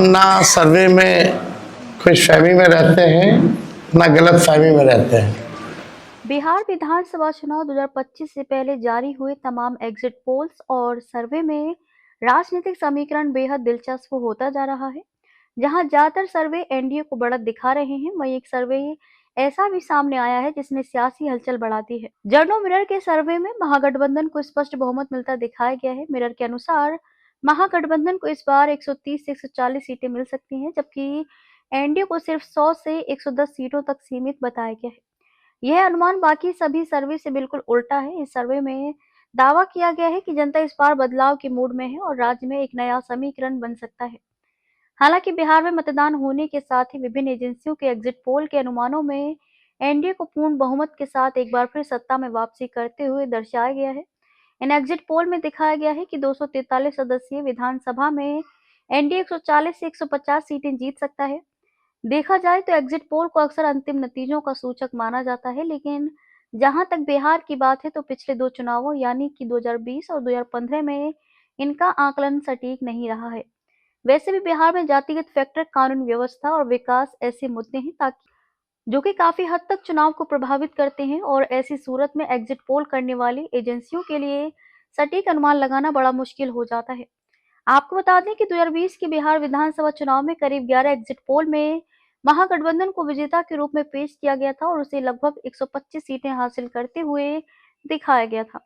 ना सर्वे में खुशफहमी में रहते हैं, ना गलत फहमी में रहते हैं। बिहार विधानसभा चुनाव 2025 से पहले जारी हुए तमाम एग्जिट पोल्स और सर्वे में राजनीतिक समीकरण बेहद दिलचस्प होता जा रहा है। जहां ज्यादातर सर्वे एनडीए को बढ़त दिखा रहे हैं, वहीं एक सर्वे ऐसा भी सामने आया है जिसने सियासी हलचल बढ़ा दी है। जर्नो मिरर के सर्वे में महागठबंधन को स्पष्ट बहुमत मिलता दिखाया गया है। मिरर के अनुसार महागठबंधन को इस बार 130 से 140 सीटें मिल सकती हैं, जबकि एनडीए को सिर्फ 100 से 110 सीटों तक सीमित बताया गया है। यह अनुमान बाकी सभी सर्वे से बिल्कुल उल्टा है। इस सर्वे में दावा किया गया है कि जनता इस बार बदलाव के मूड में है और राज्य में एक नया समीकरण बन सकता है। हालांकि बिहार में मतदान होने के साथ ही विभिन्न एजेंसियों के एग्जिट पोल के अनुमानों में एनडीए को पूर्ण बहुमत के साथ एक बार फिर सत्ता में वापसी करते हुए दर्शाया गया है। इन एग्जिट पोल में दिखाया गया है कि 243 सदस्यीय विधानसभा में एनडीए 140 से 150 सीटें जीत सकता है। देखा जाए तो एग्जिट पोल को अक्सर अंतिम नतीजों का सूचक माना जाता है, लेकिन जहां तक बिहार की बात है तो पिछले दो चुनावों यानी कि 2020 और 2015 में इनका आकलन सटीक नहीं रहा है। वैसे भी बिहार में जातिगत फैक्टर, कानून व्यवस्था और विकास ऐसे मुद्दे हैं ताकि जो कि काफी हद तक चुनाव को प्रभावित करते हैं, और ऐसी सूरत में एग्जिट पोल करने वाली एजेंसियों के लिए सटीक अनुमान लगाना बड़ा मुश्किल हो जाता है। आपको बता दें कि 2020 के बिहार विधानसभा चुनाव में करीब 11 एग्जिट पोल में महागठबंधन को विजेता के रूप में पेश किया गया था और उसे लगभग 125 सीटें हासिल करते हुए दिखाया गया था।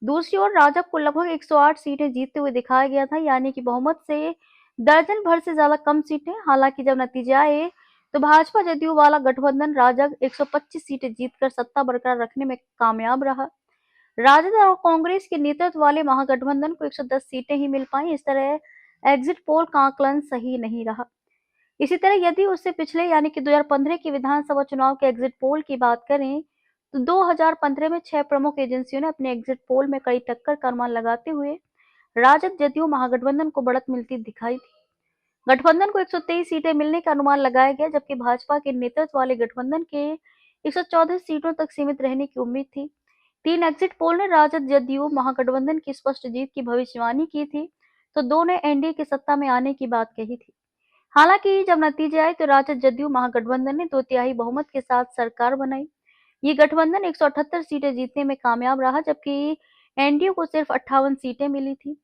दूसरी ओर राजग को लगभग 108 सीटें जीतते हुए दिखाया गया था, यानी कि बहुमत से दर्जन भर से ज्यादा कम सीटें। हालांकि जब नतीजे आए तो भाजपा जदयू वाला गठबंधन राजग 125 सीटें जीतकर सत्ता बरकरार रखने में कामयाब रहा। राजद और कांग्रेस के नेतृत्व वाले महागठबंधन को 110 सीटें ही मिल पाई। इस तरह एग्जिट पोल का आकलन सही नहीं रहा। इसी तरह यदि उससे पिछले यानी कि 2015 के विधानसभा चुनाव के एग्जिट पोल की बात करें तो 2015 में 6 प्रमुख एजेंसियों ने अपने एग्जिट पोल में कड़ी टक्कर का अनुमान लगाते हुए राजद जदयू महागठबंधन को बढ़त मिलती दिखाई थी। गठबंधन को 123 सीटें मिलने का अनुमान लगाया गया, जबकि भाजपा के नेतृत्व वाले गठबंधन के 114 सीटों तक सीमित रहने की उम्मीद थी। 3 एग्जिट पोल ने राजद जदयू महागठबंधन की स्पष्ट जीत की भविष्यवाणी की थी, तो 2 ने एनडीए की सत्ता में आने की बात कही थी। हालांकि जब नतीजे आए तो राजद जदयू महागठबंधन ने 2/3 बहुमत के साथ सरकार बनाई। ये गठबंधन 178 सीटें जीतने में कामयाब रहा, जबकि एनडीए को सिर्फ 58 सीटें मिली थी।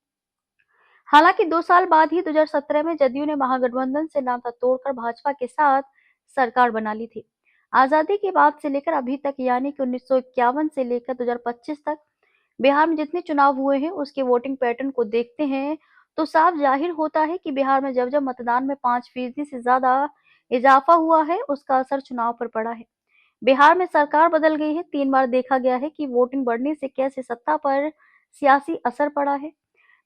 हालांकि 2 साल बाद ही 2017 में जदयू ने महागठबंधन से नाता तोड़कर भाजपा के साथ सरकार बना ली थी। आजादी के बाद से लेकर अभी तक यानी कि 1951 से लेकर 2025 तक बिहार में जितने चुनाव हुए हैं उसके वोटिंग पैटर्न को देखते हैं तो साफ जाहिर होता है कि बिहार में जब जब मतदान में 5% से ज्यादा इजाफा हुआ है उसका असर चुनाव पर पड़ा है। बिहार में सरकार बदल गई है। 3 बार देखा गया है कि वोटिंग बढ़ने से कैसे सत्ता पर सियासी असर पड़ा है।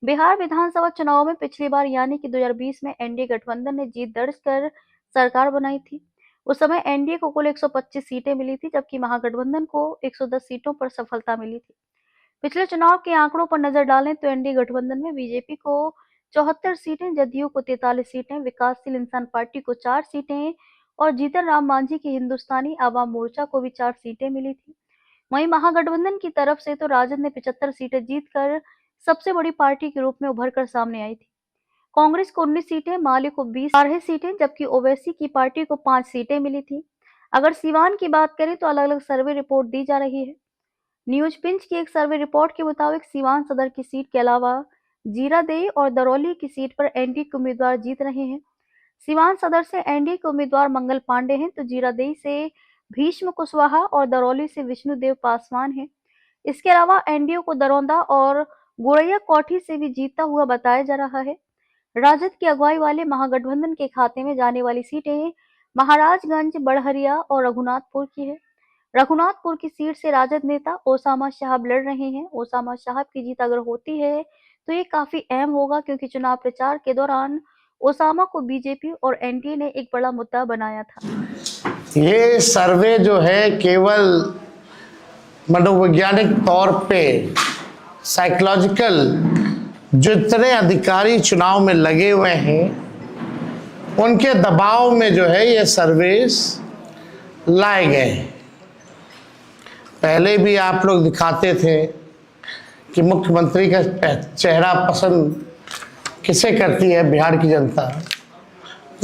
बिहार विधानसभा चुनाव में पिछली बार यानी कि 2020 में एनडीए गठबंधन ने जीत दर्ज कर सरकार बनाई थी। उस समय एनडीए को कुल 125 सीटें मिली थी, जबकि महागठबंधन को 110 सीटों पर सफलता मिली थी। पिछले चुनाव के आंकड़ों पर नजर डालें तो एनडीए गठबंधन में बीजेपी को 74 सीटें, जदयू को 43 सीटें, विकासशील इंसान पार्टी को 4 सीटें और जीतन राम मांझी की हिंदुस्तानी आवाम मोर्चा को भी 4 सीटें मिली थी। वहीं महागठबंधन की तरफ से तो राजद ने 75 सीटें जीतकर सबसे बड़ी पार्टी के रूप में उभर कर सामने आई थी। कांग्रेस को 19 सीटें, माले को 20 सीटें, जबकि ओवैसी की पार्टी को 5 सीटें मिली थी। अगर सीवान की बात करें तो अलग अलग सर्वे रिपोर्ट दी जा रही है। न्यूज पिंच की एक सर्वे रिपोर्ट के मुताबिक सीवान सदर की सीट के अलावा जीरादेई और दरौली की सीट पर एनडीए के उम्मीदवार जीत रहे हैं। सीवान सदर से एनडीए के उम्मीदवार मंगल पांडे हैं, तो जीरादेई से भीष्म कुशवाहा और दरौली से विष्णुदेव पासवान हैं। इसके अलावा एनडीए को दरौंदा और गोरैया कोठी से भी जीतता हुआ बताया जा रहा है। राजद की अगुवाई वाले महागठबंधन के खाते में जाने वाली सीटें महाराजगंज, बड़हरिया और रघुनाथपुर की है। रघुनाथपुर की सीट से राजद नेता ओसामा साहब लड़ रहे हैं। ओसामा साहब की जीत अगर होती है तो ये काफी अहम होगा, क्योंकि चुनाव प्रचार के दौरान ओसामा को बीजेपी और एनडीए ने एक बड़ा मुद्दा बनाया था। ये सर्वे जो है केवल मनोवैज्ञानिक तौर पे साइकोलॉजिकल जितने अधिकारी चुनाव में लगे हुए हैं उनके दबाव में जो है ये सर्वेस लाए गए हैं। पहले भी आप लोग दिखाते थे कि मुख्यमंत्री का चेहरा पसंद किसे करती है बिहार की जनता,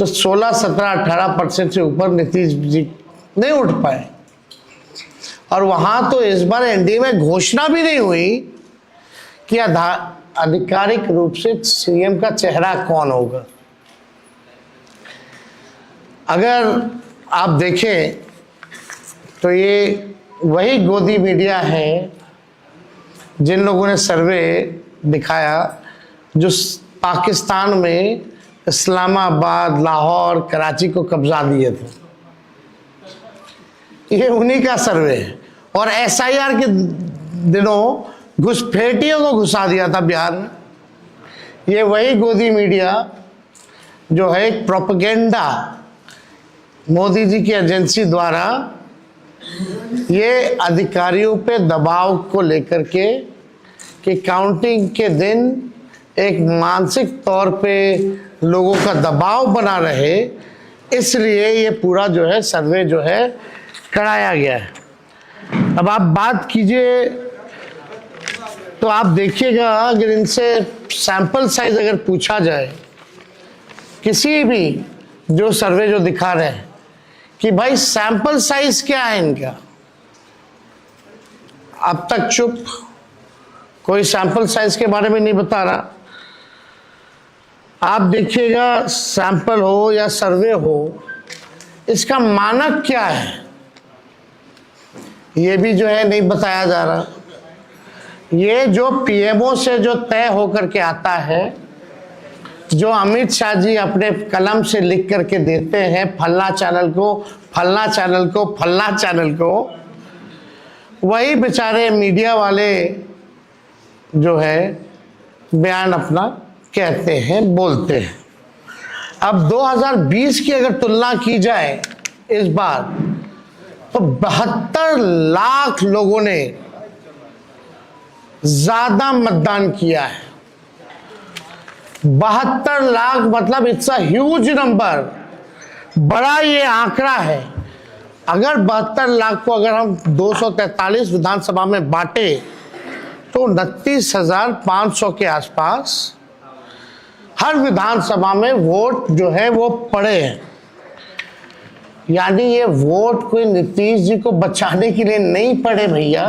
तो 16, 17, 18% से ऊपर नीतीश जी नहीं उठ पाए। और वहां तो इस बार एनडीए में घोषणा भी नहीं हुई कि आधिकारिक रूप से सीएम का चेहरा कौन होगा। अगर आप देखें तो ये वही गोदी मीडिया है जिन लोगों ने सर्वे दिखाया जो पाकिस्तान में इस्लामाबाद, लाहौर, कराची को कब्जा दिए थे। ये उन्हीं का सर्वे है। और एसआईआर के दिनों घुसपैठियों को घुसा दिया था बिहार में। ये वही गोदी मीडिया जो है एक प्रोपेगेंडा मोदी जी की एजेंसी द्वारा ये अधिकारियों पे दबाव को लेकर के कि काउंटिंग के दिन एक मानसिक तौर पे लोगों का दबाव बना रहे, इसलिए ये पूरा जो है सर्वे जो है कराया गया है। अब आप बात कीजिए तो आप देखिएगा, अगर इनसे सैंपल साइज अगर पूछा जाए, किसी भी जो सर्वे जो दिखा रहे हैं कि भाई सैंपल साइज क्या है इनका, अब तक चुप, कोई सैंपल साइज के बारे में नहीं बता रहा। आप देखिएगा सैंपल हो या सर्वे हो, इसका मानक क्या है ये भी जो है नहीं बताया जा रहा। ये जो पीएमओ से जो तय होकर के आता है, जो अमित शाह जी अपने कलम से लिख करके देते हैं फल्ला चैनल को, फल्ला चैनल को, फल्ला चैनल को, वही बेचारे मीडिया वाले जो है बयान अपना कहते हैं, बोलते हैं। अब 2020 की अगर तुलना की जाए इस बार, तो 72 लाख लोगों ने ज्यादा मतदान किया है। 72 लाख मतलब इट्स अ ह्यूज नंबर, बड़ा ये आंकड़ा है। अगर 72 लाख को अगर हम 243 विधानसभा में बांटे तो 29,500 के आसपास हर विधानसभा में वोट जो है वो पड़े हैं। यानी ये वोट कोई नीतीश जी को बचाने के लिए नहीं पड़े भैया,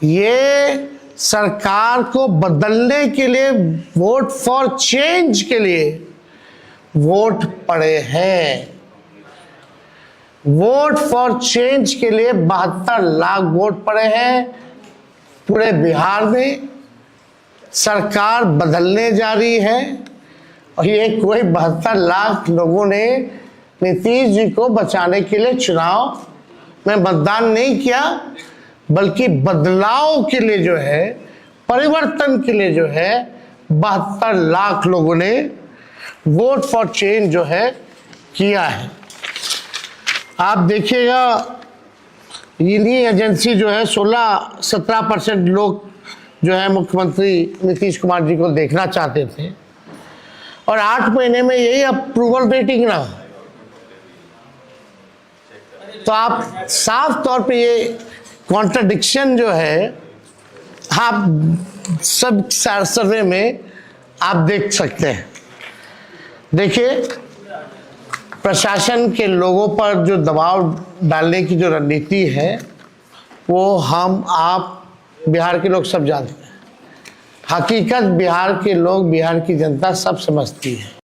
ये सरकार को बदलने के लिए, वोट फॉर चेंज के लिए वोट पड़े हैं। वोट फॉर चेंज के लिए 72 लाख वोट पड़े हैं। पूरे बिहार में सरकार बदलने जा रही है और ये कोई 72 लाख लोगों ने नीतीश जी को बचाने के लिए चुनाव में मतदान नहीं किया, बल्कि बदलाव के लिए जो है, परिवर्तन के लिए जो है 72 लाख लोगों ने वोट फॉर चेंज जो है किया है। आप देखिएगा इन्हीं एजेंसी जो है 16-17% लोग जो है मुख्यमंत्री नीतीश कुमार जी को देखना चाहते थे और 8 महीने में यही अप्रूवल रेटिंग रहा। तो आप साफ तौर पे ये कॉन्ट्रडिक्शन जो है आप सब सर्वे में आप देख सकते हैं। देखिए, प्रशासन के लोगों पर जो दबाव डालने की जो रणनीति है वो हम आप बिहार के लोग सब जानते हैं। हकीकत बिहार के लोग, बिहार की जनता सब समझती है।